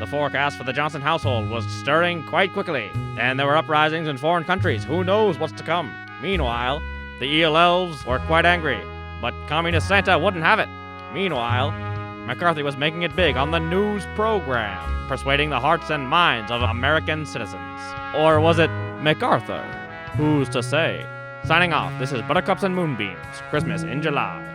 The forecast for the Johnson household was stirring quite quickly, and there were uprisings in foreign countries. Who knows what's to come? Meanwhile, the Elves were quite angry, but Communist Santa wouldn't have it. Meanwhile, McCarthy was making it big on the news program, persuading the hearts and minds of American citizens. Or was it McArthur? Who's to say? Signing off, this is Buttercups and Moonbeams, Christmas in July.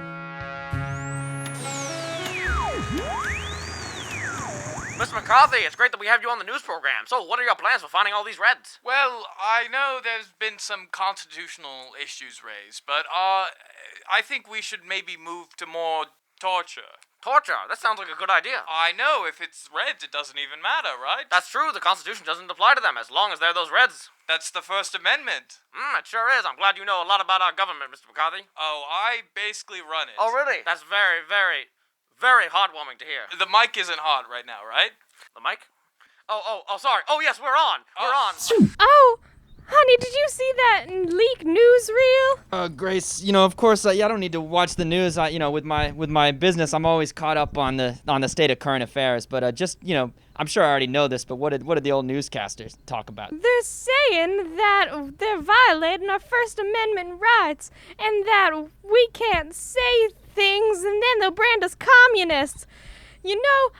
Mr. McCarthy, it's great that we have you on the news program. So, what are your plans for finding all these Reds? Well, I know there's been some constitutional issues raised, but I think we should maybe move to more torture. Torture? That sounds like a good idea. I know, if it's Reds, it doesn't even matter, right? That's true, the Constitution doesn't apply to them as long as they're those Reds. That's the First Amendment. It sure is. I'm glad you know a lot about our government, Mr. McCarthy. Oh, I basically run it. Oh, really? That's very, very, very heartwarming to hear. The mic isn't hot right now, right? The mic? Oh, sorry. Oh, yes, we're on. We're on. Oh, honey, did you see that leak newsreel? Grace, of course, I don't need to watch the news. With my business, I'm always caught up on the state of current affairs. But I'm sure I already know this. But what did the old newscasters talk about? They're saying that they're violating our First Amendment rights, and that we can't say things, and then they'll brand us communists.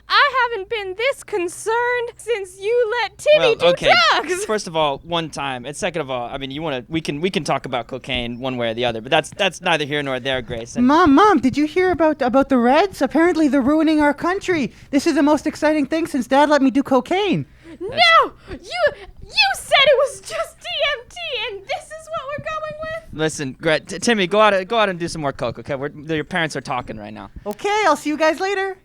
I haven't been this concerned since you let Timmy do drugs. First of all, one time, and second of all, we can talk about cocaine one way or the other, but that's neither here nor there, Grace. And Mom, did you hear about the Reds? Apparently they're ruining our country. This is the most exciting thing since Dad let me do cocaine. No! You said it was just DMT, and this is what we're going with? Listen, Timmy, go out and do some more coke, okay? Your parents are talking right now. Okay, I'll see you guys later.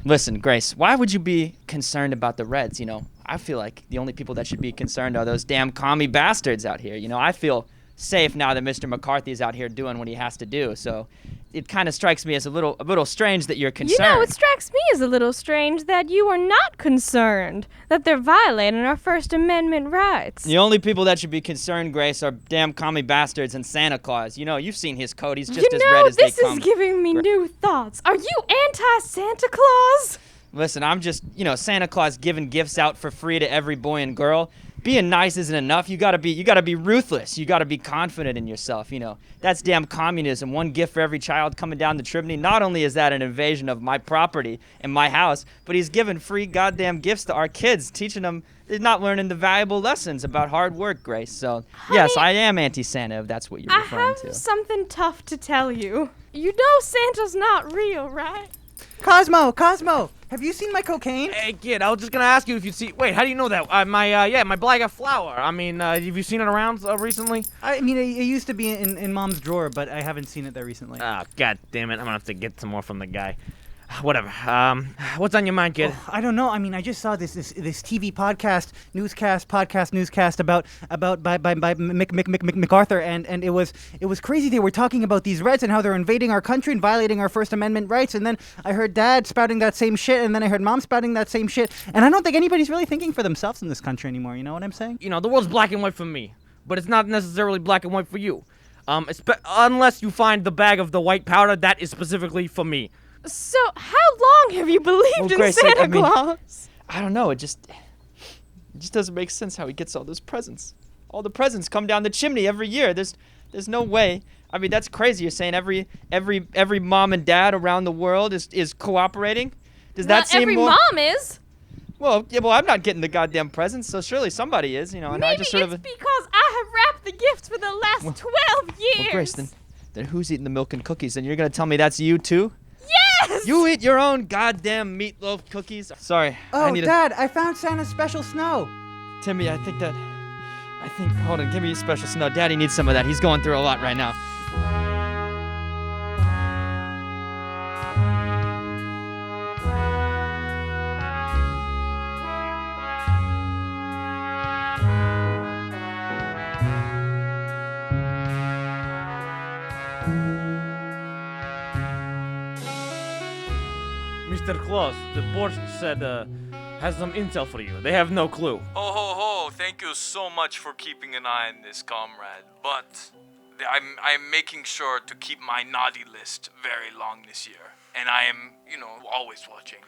Listen, Grace, why would you be concerned about the Reds? I feel like the only people that should be concerned are those damn commie bastards out here. I feel safe now that Mr. McCarthy is out here doing what he has to do. So it kind of strikes me as a little strange that you're concerned. It strikes me as a little strange that you are not concerned that they're violating our First Amendment rights. The only people that should be concerned, Grace, are damn commie bastards and Santa Claus. You've seen his coat. He's just as red as they come. This is giving me new thoughts. Are you anti-Santa Claus? Listen, I'm just, Santa Claus giving gifts out for free to every boy and girl. Being nice isn't enough. You gotta be ruthless. You gotta be confident in yourself. That's damn communism. One gift for every child coming down the chimney. Not only is that an invasion of my property and my house, but he's giving free goddamn gifts to our kids, teaching them they're not learning the valuable lessons about hard work, Grace. So, honey, yes, I am anti-Santa, if that's what you're referring to. I have something tough to tell you. You know Santa's not real, right? Cosmo, have you seen my cocaine? Hey, kid, I was just gonna ask you if you'd see. Wait, how do you know that? My bag of flour. Have you seen it around recently? It used to be in Mom's drawer, but I haven't seen it there recently. Ah, god damn it! I'm gonna have to get some more from the guy. Whatever. What's on your mind, kid? I don't know. I just saw this TV podcast newscast about by McArthur, and it was crazy. They were talking about these Reds and how they're invading our country and violating our First Amendment rights. And then I heard Dad spouting that same shit, and then I heard Mom spouting that same shit. And I don't think anybody's really thinking for themselves in this country anymore. You know what I'm saying? The world's black and white for me, but it's not necessarily black and white for you. Unless you find the bag of the white powder, that is specifically for me. So, how long have you believed in Grace, Santa Claus? I don't know. It just doesn't make sense how he gets all those presents. All the presents come down the chimney every year. There's no way. That's crazy. You're saying every mom and dad around the world is cooperating? Does that seem every more? Mom is. Well, I'm not getting the goddamn presents, so surely somebody is. And Maybe I just sort it's of. because I have wrapped the gifts for the last 12 years. Well, Grace, then who's eating the milk and cookies? And you're gonna tell me that's you too? Yes! You eat your own goddamn meatloaf cookies? Sorry. Oh, Dad, I found Santa's special snow. Timmy, hold on, give me your special snow. Daddy needs some of that. He's going through a lot right now. Mr. Claus, the board said, has some intel for you. They have no clue. Ho, ho, ho. Thank you so much for keeping an eye on this, comrade. But I'm making sure to keep my naughty list very long this year. And I am, always watching.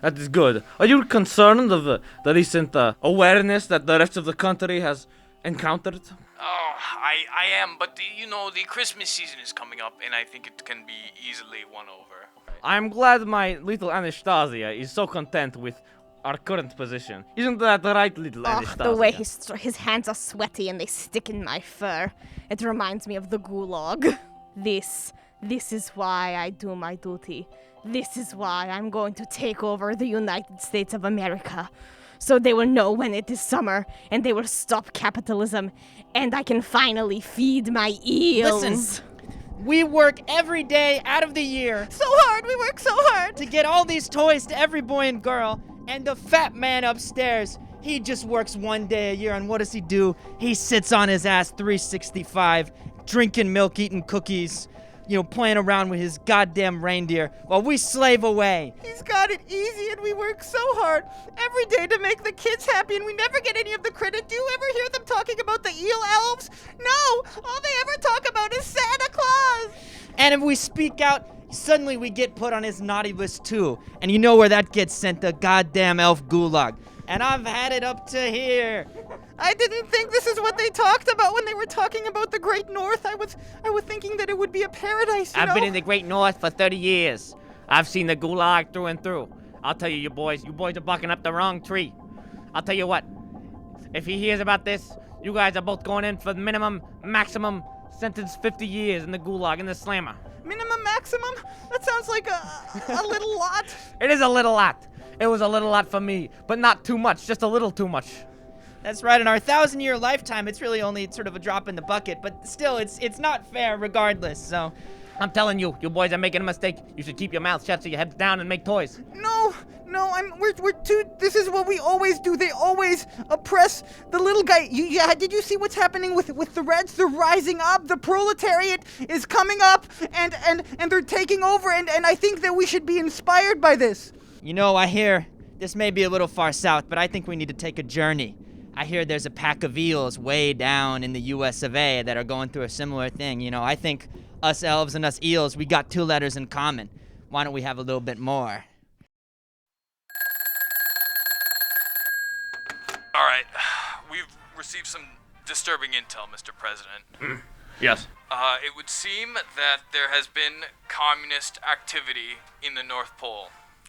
That is good. Are you concerned of the recent awareness that the rest of the country has encountered? Oh, I am, but the Christmas season is coming up, and I think it can be easily won over. I'm glad my little Anastasia is so content with our current position. Isn't that right, little Anastasia? The way his hands are sweaty and they stick in my fur. It reminds me of the gulag. This is why I do my duty. This is why I'm going to take over the United States of America. So they will know when it is summer, and they will stop capitalism, and I can finally feed my eels. Listen, we work every day out of the year So hard, we work so hard. to get all these toys to every boy and girl, and the fat man upstairs, he just works one day a year, and what does he do? He sits on his ass 365, drinking milk, eating cookies, playing around with his goddamn reindeer while we slave away. He's got it easy, and we work so hard every day to make the kids happy, and we never get any of the credit. Do you ever hear them talking about the eel elves? No! All they ever talk about is Santa Claus! And if we speak out, suddenly we get put on his naughty list too. And you know where that gets sent, the goddamn elf gulag. And I've had it up to here. I didn't think this is what they talked about when they were talking about the Great North. I was thinking that it would be a paradise, I've been in the Great North for 30 years. I've seen the gulag through and through. I'll tell you boys are barking up the wrong tree. I'll tell you what, if he hears about this, you guys are both going in for minimum, maximum sentence 50 years in the gulag in the slammer. Minimum, maximum? That sounds like a little lot. It is a little lot. It was a little lot for me, but not too much, just a little too much. That's right, in our 1,000-year lifetime, it's really only sort of a drop in the bucket, but still, it's not fair regardless, so... I'm telling you, you boys are making a mistake. You should keep your mouths shut so your heads down and make toys. No, we're too. This is what we always do. They always oppress the little guy. Did you see what's happening with the Reds? They're rising up. The proletariat is coming up, and they're taking over. And I think that we should be inspired by this. I hear this may be a little far south, but I think we need to take a journey. I hear there's a pack of eels way down in the US of A that are going through a similar thing. I think us elves and us eels, we got 2 letters in common. Why don't we have a little bit more? All right, we've received some disturbing intel, Mr. President. Yes. It would seem that there has been communist activity in the North Pole.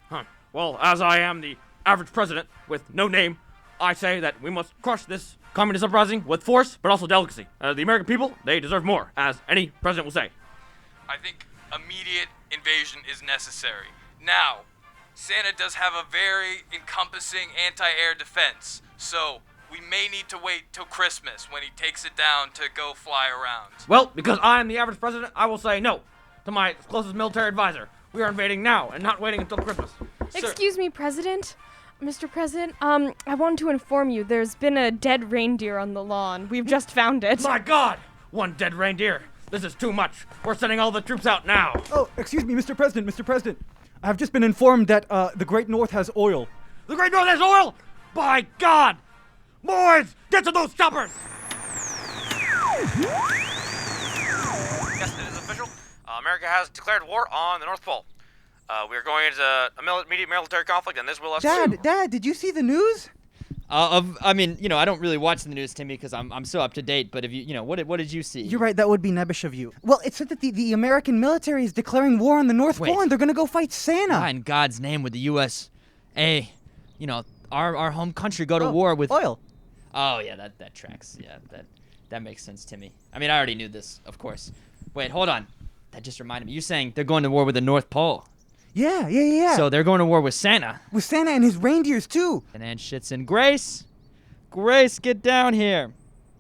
Huh. Well, as I am the average president with no name, I say that we must crush this communist uprising with force, but also delicacy. The American people, they deserve more, as any president will say. I think immediate invasion is necessary. Now, Santa does have a very encompassing anti-air defense, so we may need to wait till Christmas when he takes it down to go fly around. Well, because I am the average president, I will say no to my closest military advisor. We are invading now and not waiting until Christmas. Excuse me, President. Mr. President, I wanted to inform you there's been a dead reindeer on the lawn. We've just found it. My God! One dead reindeer. This is too much. We're sending all the troops out now. Oh, excuse me, Mr. President. I have just been informed that the Great North has oil. The Great North has oil? By God! Boys, get to those choppers! Yes, it is official. America has declared war on the North Pole. We are going into a immediate military conflict, and this will escalate. Dad, did you see the news? I don't really watch the news, Timmy, because I'm so up to date. But if what did you see? You're right. That would be nebbish of you. Well, it said that the American military is declaring war on the North Pole, and they're gonna go fight Santa. Why in God's name would the USA, our home country, go to war with oil? Oh yeah, that tracks. Yeah, that makes sense, Timmy. I mean, I already knew this, of course. Wait, hold on. That just reminded me. You're saying they're going to war with the North Pole. Yeah. So they're going to war with Santa. With Santa and his reindeers, too. And then shit's in Grace. Grace, get down here.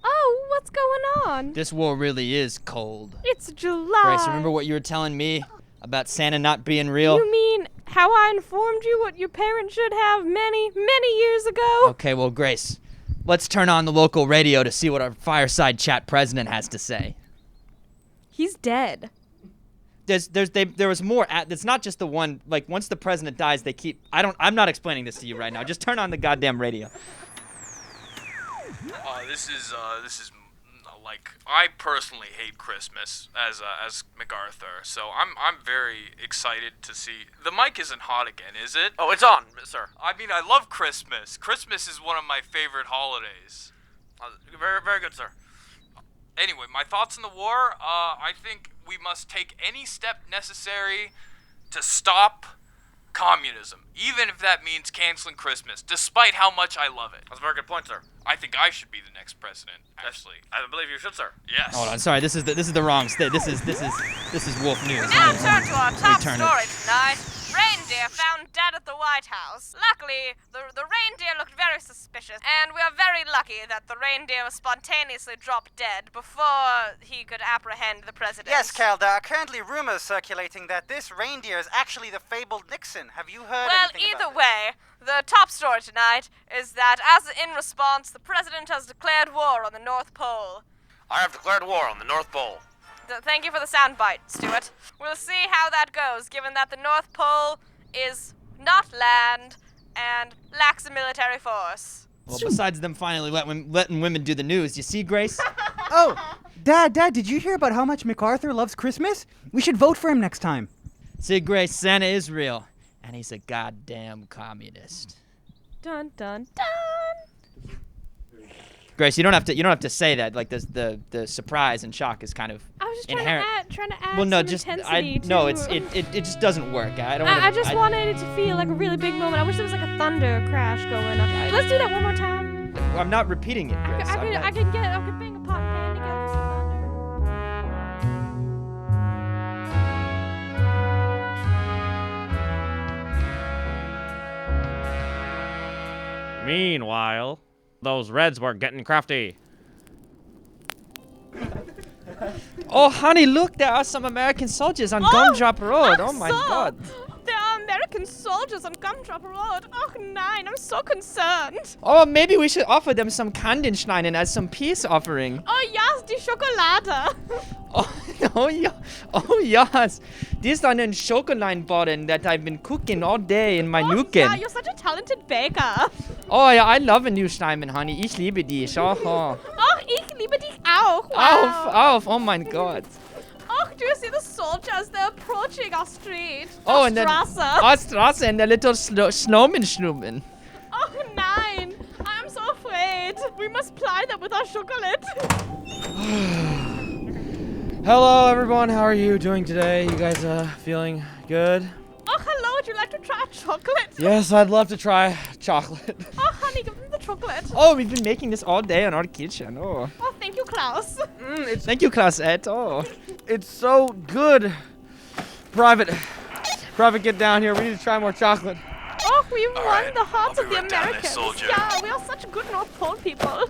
Oh, what's going on? This war really is cold. It's July. Grace, remember what you were telling me about Santa not being real? You mean how I informed you what your parents should have many, many years ago? Okay, well, Grace, let's turn on the local radio to see what our fireside chat president has to say. He's dead. There was more. It's not just the one. Like once the president dies, they keep. I'm not explaining this to you right now. Just turn on the goddamn radio. This is like, I personally hate Christmas as McArthur, so I'm very excited to see. The mic isn't hot again, is it? Oh, it's on, sir. I mean, I love Christmas. Christmas is one of my favorite holidays. Very, very good, sir. Anyway, my thoughts on the war, I think we must take any step necessary to stop communism, even if that means canceling Christmas, despite how much I love it. That's a very good point, sir. I think I should be the next president, actually. I believe you should, sir. Yes. Hold on, sorry. This is the wrong state. This is Wolf News. Now turn to our top Return it. story tonight. Reindeer found dead at the White House. Luckily, the reindeer looked very suspicious, and we are very lucky that the reindeer was spontaneously dropped dead before he could apprehend the president. Yes, Cal, there are currently rumors circulating that this reindeer is actually the fabled Nixon. Have you heard Well, anything either about way, the top story tonight is that, as in response, the president has declared war on the North Pole. I have declared war on the North Pole. Thank you for the soundbite, Stuart. We'll see how that goes, given that the North Pole is not land and lacks a military force. Well, besides them finally letting women do the news, you see, Grace? Oh, Dad, did you hear about how much McArthur loves Christmas? We should vote for him next time. See, Grace, Santa is real, and he's a goddamn communist. Dun dun dun. Grace, you don't have to say that. Like the surprise and shock is kind of I was just inherent. trying to add Well, no, some just intensity no, to it just doesn't work. I don't. I just wanted it to feel like a really big moment. I wish there was like a thunder crash going up. Let's do that one more time. I'm not repeating it, Grace. I could bang a pot and pan together for some thunder. Meanwhile, those Reds were getting crafty. Oh, honey, look! There are some American soldiers on Gumdrop Road. Oh my God! There are American soldiers on Gumdrop Road. Oh, nein, I'm so concerned. Oh, maybe we should offer them some Kandensteinen as some peace offering. Oh, yes, die Schokolade. Oh yes, these are the Schokoline that I've been cooking all day in my Yeah, Nuken. you're such a talented baker. Oh ja, I love a new Steinman, honey. Ich liebe dich. Oh. Oh, ich liebe dich auch. Wow. Auf, oh mein Gott. Oh, do you see the soldiers? They're approaching our street. Oh, Our and then Straße. our Straße and the little snowman schnumen. Oh, nein. I'm so afraid. We must ply them with our chocolate. Hello, everyone. How are you doing today? You guys feeling good? Oh, hello. Would you like to try chocolate? Yes, I'd love to try chocolate. Oh, honey, give them the chocolate. Oh, we've been making this all day in our kitchen. Oh. Oh, thank you, Klaus. Thank you, Clausette. Oh. It's so good. Private, get down here. We need to try more chocolate. Oh, we won right, the hearts I'll of be the right down there, Americans. soldier. Yeah, we are such good North Pole people.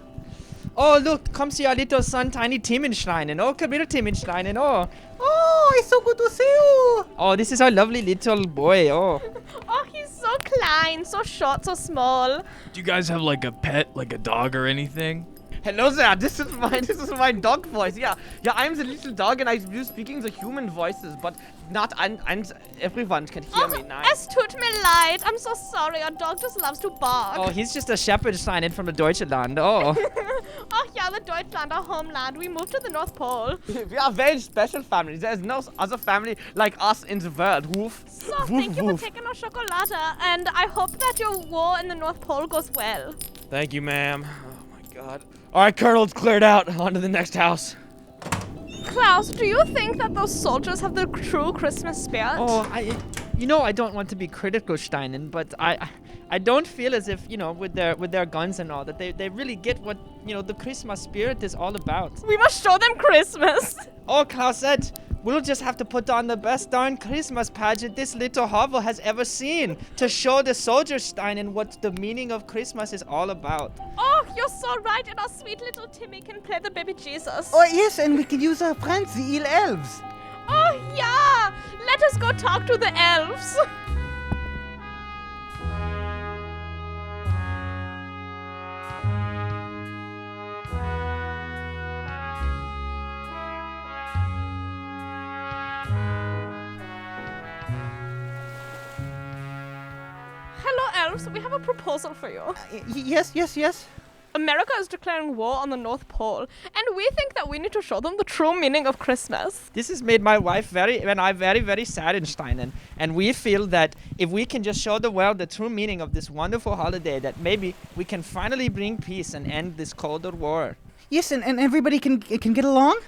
Oh, look, come see our little son, Tiny Timmensteinen. Oh, come here, Timmensteinen. Oh. Oh, it's so good to see you. Oh, this is our lovely little boy. Oh. Oh, he's so klein, so short, so small. Do you guys have like a pet, like a dog or anything? Hello there, this is my dog voice. Yeah, I'm the little dog and I do speaking the human voices, but not and everyone can hear me now. Es tut mir leid. I'm so sorry. Our dog just loves to bark. Oh, he's just a shepherd signing from the Deutschland. Oh. Oh, yeah, the Deutschland, our homeland. We moved to the North Pole. We are a very special family. There's no other family like us in the world. Woof. So, Woof, thank you woof. for taking our chocolate, and I hope that your war in the North Pole goes well. Thank you, ma'am. Oh my God. All right, Colonel, it's cleared out. On to the next house. Klaus, do you think that those soldiers have the true Christmas spirit? Oh, I don't want to be critical, Steinen, but I don't feel as if, with their guns and all, that they really get what, the Christmas spirit is all about. We must show them Christmas. Oh, Clausette, we'll just have to put on the best darn Christmas pageant this little hovel has ever seen to show the soldiers, Steinen, what the meaning of Christmas is all about. Oh, you're so right, and our sweet little Timmy can play the baby Jesus. Oh, yes, and we can use our friends, the Elves. Oh, yeah! Let us go talk to the elves. Hello, elves. We have a proposal for you. Yes. America is declaring war on the North Pole, and we think that we need to show them the true meaning of Christmas. This has made my wife very sad, Stein, and we feel that if we can just show the world the true meaning of this wonderful holiday, that maybe we can finally bring peace and end this colder war. Yes, and everybody can get along?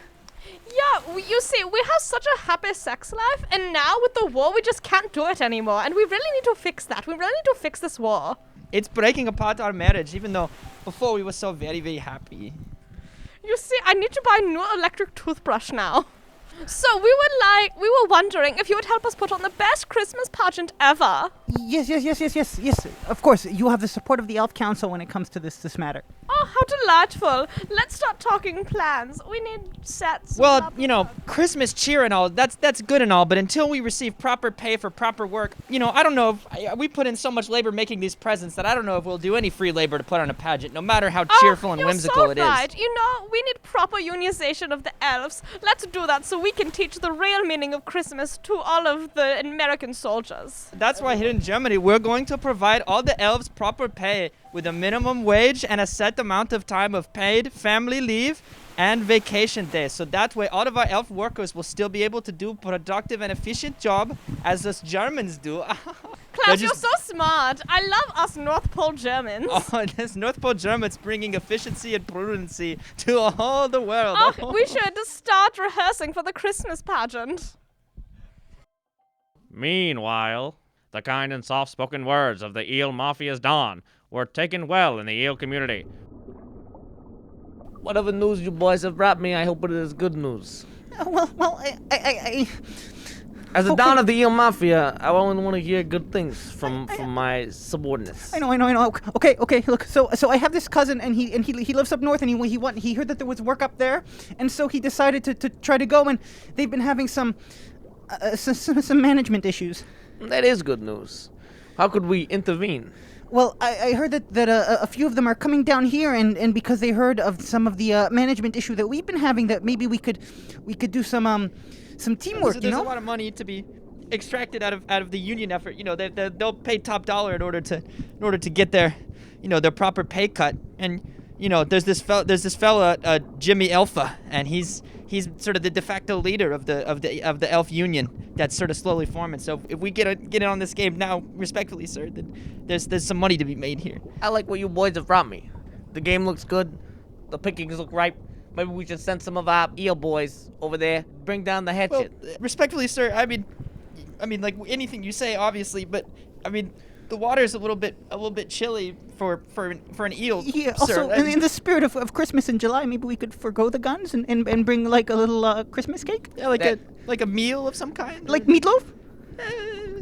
Yeah, you see, we have such a happy sex life, and now with the war, we just can't do it anymore, and we really need to fix that. We really need to fix this war. It's breaking apart our marriage, even though before we were so very happy. You see, I need to buy a new electric toothbrush now. So we were wondering if you would help us put on the best Christmas pageant ever. Yes. Of course, you have the support of the Elf Council when it comes to this matter. Oh, how delightful. Let's start talking plans. We need sets. Well, blah, blah, you know, blah. Christmas cheer and all, that's good and all, but until we receive proper pay for proper work, you know, I don't know if we put in so much labor making these presents that I don't know if we'll do any free labor to put on a pageant, no matter how cheerful and whimsical it is. You're so right. You know, we need proper unionization of the elves. Let's do that so we can teach the real meaning of Christmas to all of the American soldiers. That's why here in Germany, we're going to provide all the elves proper pay with a minimum wage and a set amount of time of paid family leave and vacation days. So that way all of our elf workers will still be able to do productive and efficient job as us Germans do. Klaus, you're so smart. I love us North Pole Germans. Oh, this North Pole Germans bringing efficiency and prudency to all the world. Oh, we should start rehearsing for the Christmas pageant. Meanwhile, the kind and soft-spoken words of the Eel Mafia's Don were taken well in the Eel community. Whatever news you boys have brought me, I hope it is good news. I As a Don of the Eel Mafia, I only want to hear good things from my subordinates. I know. Okay. Look, so I have this cousin, and he lives up north, and he heard that there was work up there, and so he decided to try to go, and they've been having some management issues. That is good news. How could we intervene? Well, I heard that a few of them are coming down here, and because they heard of some of the management issue that we've been having, that maybe we could do some teamwork. There's a lot of money to be extracted out of the union effort. You know, they'll pay top dollar in order to get their proper pay cut. And you know, there's this fella Jimmy Alpha, and he's sort of the de facto leader of the elf union that's sort of slowly forming. So if we get in on this game now, respectfully, sir, then there's some money to be made here. I like what you boys have brought me. The game looks good. The pickings look ripe. Maybe we should send some of our eel boys over there, bring down the hatchet. Well, respectfully, sir, I mean, like anything you say, obviously, but I mean, the water's a little bit chilly for an eel. Yeah. Sir. Also, in the spirit of Christmas in July, maybe we could forgo the guns and bring like a little Christmas cake. Yeah, like a meal of some kind. Like meatloaf.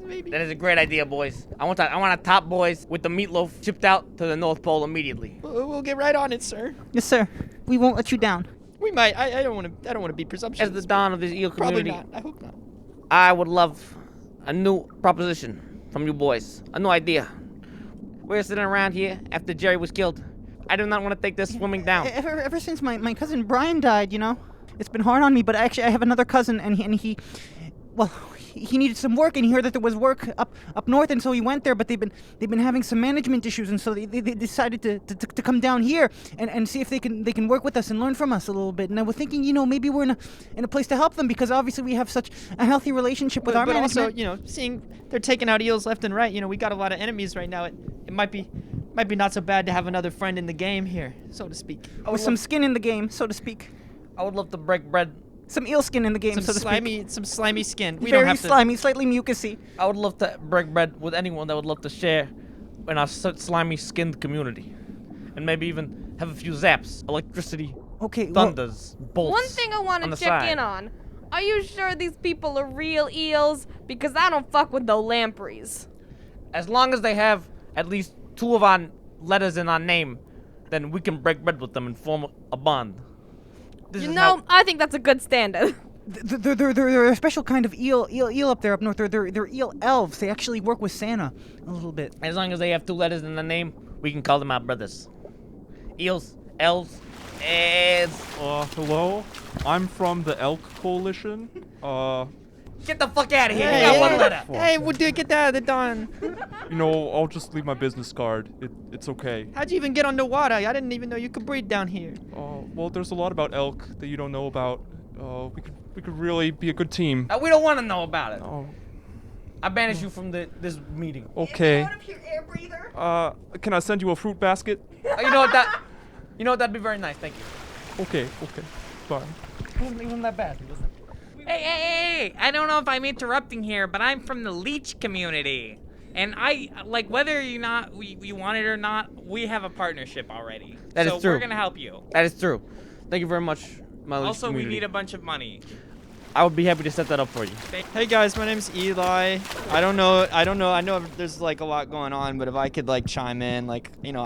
Maybe. That is a great idea, boys. I want our top boys with the meatloaf shipped out to the North Pole immediately. We'll get right on it, sir. Yes, sir. We won't let you down. We might. I don't want to be presumptuous. As the Don of this eel community, Probably not. I hope not. I would love a new proposition from you boys. A new idea. We're sitting around here after Jerry was killed. I do not want to take this swimming down. Ever since my cousin Brian died, you know, it's been hard on me. But actually, I have another cousin, and he needed some work, and he heard that there was work up north, and so he went there. But they've been having some management issues, and so they decided to come down here and see if they can work with us and learn from us a little bit. And I was thinking, you know, maybe we're in a place to help them, because obviously we have such a healthy relationship with our but management. also, you know, seeing they're taking out eels left and right, you know, we got a lot of enemies right now. It might be not so bad to have another friend in the game here, so to speak. With some skin in the game, so to speak. I would love to break bread. Some eel skin in the game, so to speak. Some slimy skin. We Very don't have to. slimy, slightly mucusy. I would love to break bread with anyone that would love to share in our slimy skinned community. And maybe even have a few zaps, electricity, thunders, bolts. One thing I want to check in on. Are you sure these people are real eels? Because I don't fuck with the lampreys. As long as they have at least 2 of our letters in our name, then we can break bread with them and form a bond. I think that's a good standard. They're a special kind of eel up there up north. They're eel elves. They actually work with Santa a little bit. As long as they have 2 letters in their name, we can call them our brothers. Eels, elves, Hello. I'm from the Elk Coalition. Get the fuck out of here. You got one letter. Hey, we'll get that out of the dawn. You know, I'll just leave my business card. It's okay. How'd you even get underwater? I didn't even know you could breathe down here. Well, there's a lot about elk that you don't know about. We could really be a good team. We don't want to know about it. Oh, I banish you from this meeting. okay. Out of here, air breather. Can I send you a fruit basket? You know what? That'd be very nice. Thank you. Okay. Bye. It wasn't even that bad, was it? Hey, I don't know if I'm interrupting here, but I'm from the Leach community. And whether or not we want it or not, we have a partnership already. That is so true. we're gonna help you. That is true. Thank you very much, my Leach Also, we community. need a bunch of money. I would be happy to set that up for you. Hey guys, my name's Eli. I don't know. I know there's like a lot going on, but if I could like chime in, I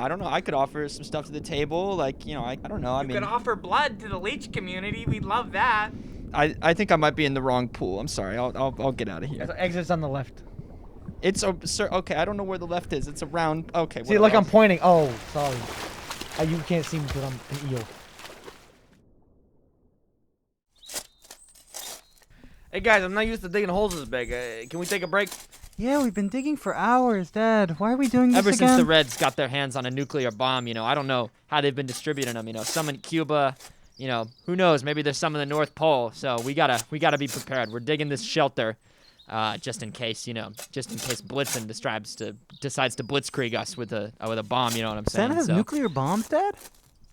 don't know. I could offer some stuff to the table. I don't know. You could offer blood to the Leach community. We'd love that. I think I might be in the wrong pool. I'm sorry. I'll get out of here. Exit's on the left. It's sir. Okay, I don't know where the left is. It's around. Okay. See, like I'm pointing. Oh, sorry. You can't see me because I'm an eel. Hey guys, I'm not used to digging holes this big. Can we take a break? Yeah, we've been digging for hours, Dad. Why are we doing this Ever again? since the Reds got their hands on a nuclear bomb, I don't know how they've been distributing them. Some in Cuba. Who knows? Maybe there's some in the North Pole. So we gotta be prepared. We're digging this shelter, just in case, Blitzen decides to blitzkrieg us with a bomb. You know what I'm saying? Santa has nuclear bombs, Dad?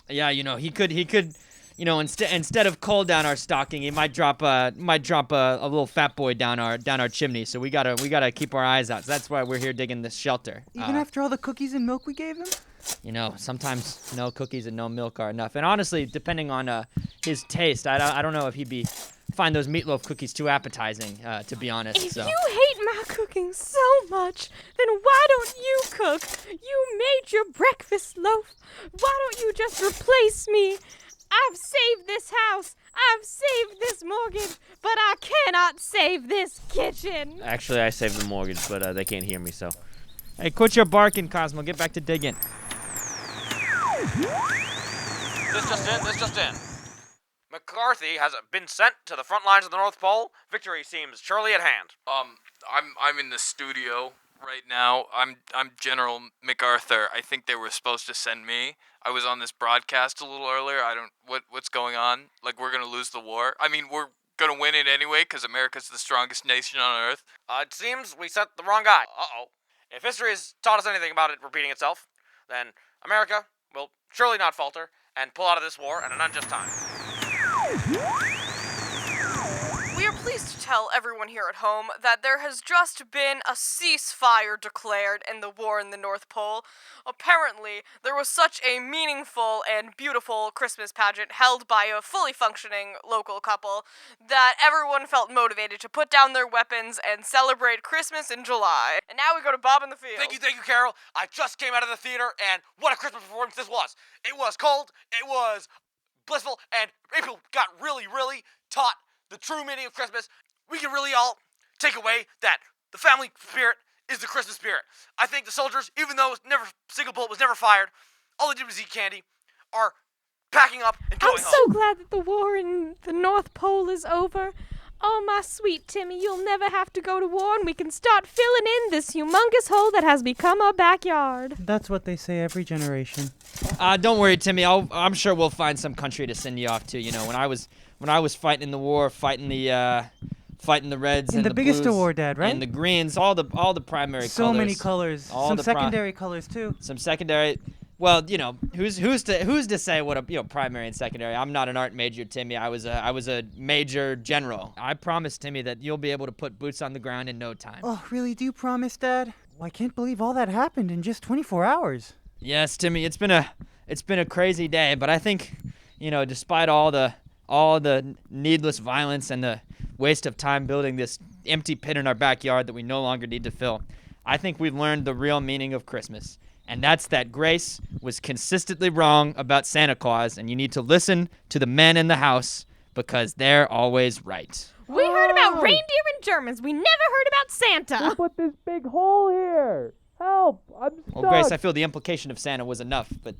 Yeah, he could. Instead of coal down our stocking, he might drop a little fat boy down our chimney. So we gotta keep our eyes out. So that's why we're here digging this shelter. Even after all the cookies and milk we gave him? Sometimes no cookies and no milk are enough. And honestly, depending on his taste, I don't know if he'd find those meatloaf cookies too appetizing, to be honest. If So. you hate my cooking so much, then why don't you cook? You made your breakfast loaf. Why don't you just replace me? I've saved this house. I've saved this mortgage, but I cannot save this kitchen. Actually, I saved the mortgage, but they can't hear me, so. Hey, quit your barking, Cosmo. Get back to digging. This just in. McCarthy has been sent to the front lines of the North Pole. Victory seems surely at hand. I'm in the studio right now. I'm General McArthur. I think they were supposed to send me. I was on this broadcast a little earlier. What's going on? We're gonna lose the war. I mean, we're gonna win it anyway because America's the strongest nation on earth. It seems we sent the wrong guy. Uh-oh. If history has taught us anything about it repeating itself, then America will surely not falter and pull out of this war at an unjust time. We are pleased to tell everyone here at home that there has just been a ceasefire declared in the war in the North Pole. Apparently, there was such a meaningful and beautiful Christmas pageant held by a fully functioning local couple that everyone felt motivated to put down their weapons and celebrate Christmas in July. And now we go to Bob in the Field. Thank you, Carol. I just came out of the theater, and what a Christmas performance this was. It was cold, it was blissful, and people got really, really taught the true meaning of Christmas. We can really all take away that the family spirit is the Christmas spirit. I think the soldiers, even though single bullet was never fired, all they did was eat candy, are packing up and going I'm home. so glad that the war in the North Pole is over. Oh, my sweet Timmy, you'll never have to go to war and we can start filling in this humongous hole that has become our backyard. That's what they say every generation. Don't worry, Timmy. I'm sure we'll find some country to send you off to. When I was fighting in the war, fighting the Reds and the biggest Blues war, Dad, right? and the Greens, all the primary colors. So many colors. All Some the secondary colors too. Some secondary. Well, who's to say what a primary and secondary? I'm not an art major, Timmy. I was a major general. I promise, Timmy, that you'll be able to put boots on the ground in no time. Oh, really? Do you promise, Dad? Well, I can't believe all that happened in just 24 hours. Yes, Timmy. It's been a crazy day, but I think, despite all the needless violence and the waste of time building this empty pit in our backyard that we no longer need to fill, I think we've learned the real meaning of Christmas. And that's that Grace was consistently wrong about Santa Claus, and you need to listen to the men in the house because they're always right. We heard about reindeer and Germans. We never heard about Santa. Put this big hole here. Help! I'm stuck. Well, Grace, I feel the implication of Santa was enough, but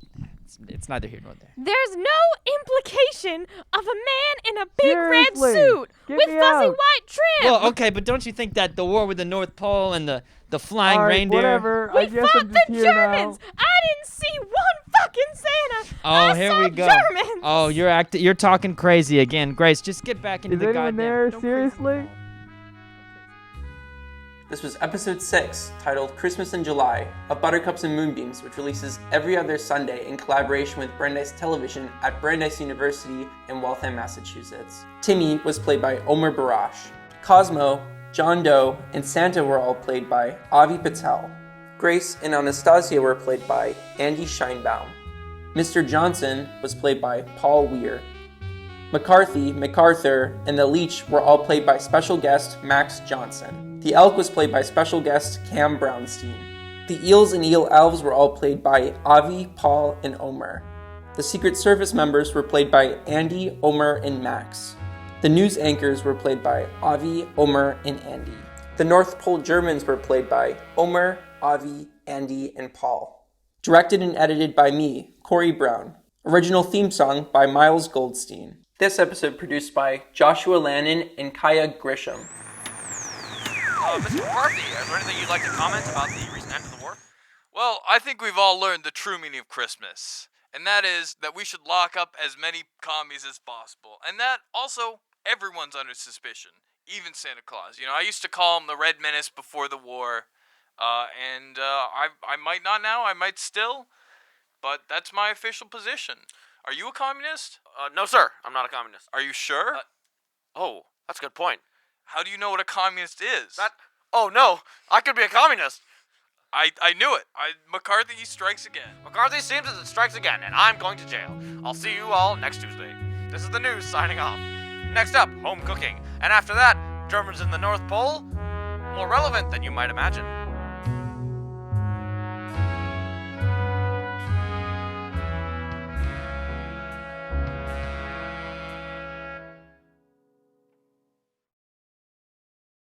it's neither here nor there. There's no implication of a man in a big red Seriously, suit get with me fuzzy out. white trim. Well, okay, but don't you think that the war with the North Pole and the flying All right, reindeer? whatever. We I guess fought I'm just the here Germans. now. I didn't see one fucking Santa. Oh, I here saw we go. Germans. Oh, you're talking crazy again, Grace. Just get back into Is the anyone goddamn. there? Don't Seriously? This was episode 6, titled Christmas in July, of Buttercups and Moonbeams, which releases every other Sunday in collaboration with Brandeis Television at Brandeis University in Waltham, Massachusetts. Timmy was played by Omer Barash. Cosmo, John Doe, and Santa were all played by Avi Patel. Grace and Anastasia were played by Andie Sheinbaum. Mr. Johnson was played by Paul Weir. McCarthy, McArthur, and the Leach were all played by special guest Max Johnson. The Elk was played by special guest Cam Braunstein. The Eels and Elves were all played by Avi, Paul, and Omer. The Secret Service members were played by Andie, Omer, and Max. The news anchors were played by Avi, Omer, and Andie. The North Pole Germans were played by Omer, Avi, Andie, and Paul. Directed and edited by me, Corey Brown. Original theme song by Miles Goldstein. This episode produced by Joshua Lannon and Kaija Grisham. Mr. McCarthy, is there anything you'd like to comment about the recent end of the war? Well, I think we've all learned the true meaning of Christmas, and that is that we should lock up as many commies as possible, and that also everyone's under suspicion, even Santa Claus. You know, I used to call him the Red Menace before the war, and I might not now, I might still, but that's my official position. Are you a communist? No, sir. I'm not a communist. Are you sure? Oh, that's a good point. How do you know what a communist is? Oh, no. I could be a communist. I knew it. McCarthy strikes again. McCarthy seems as it strikes again, and I'm going to jail. I'll see you all next Tuesday. This is the news signing off. Next up, home cooking. And after that, Germans in the North Pole. More relevant than you might imagine.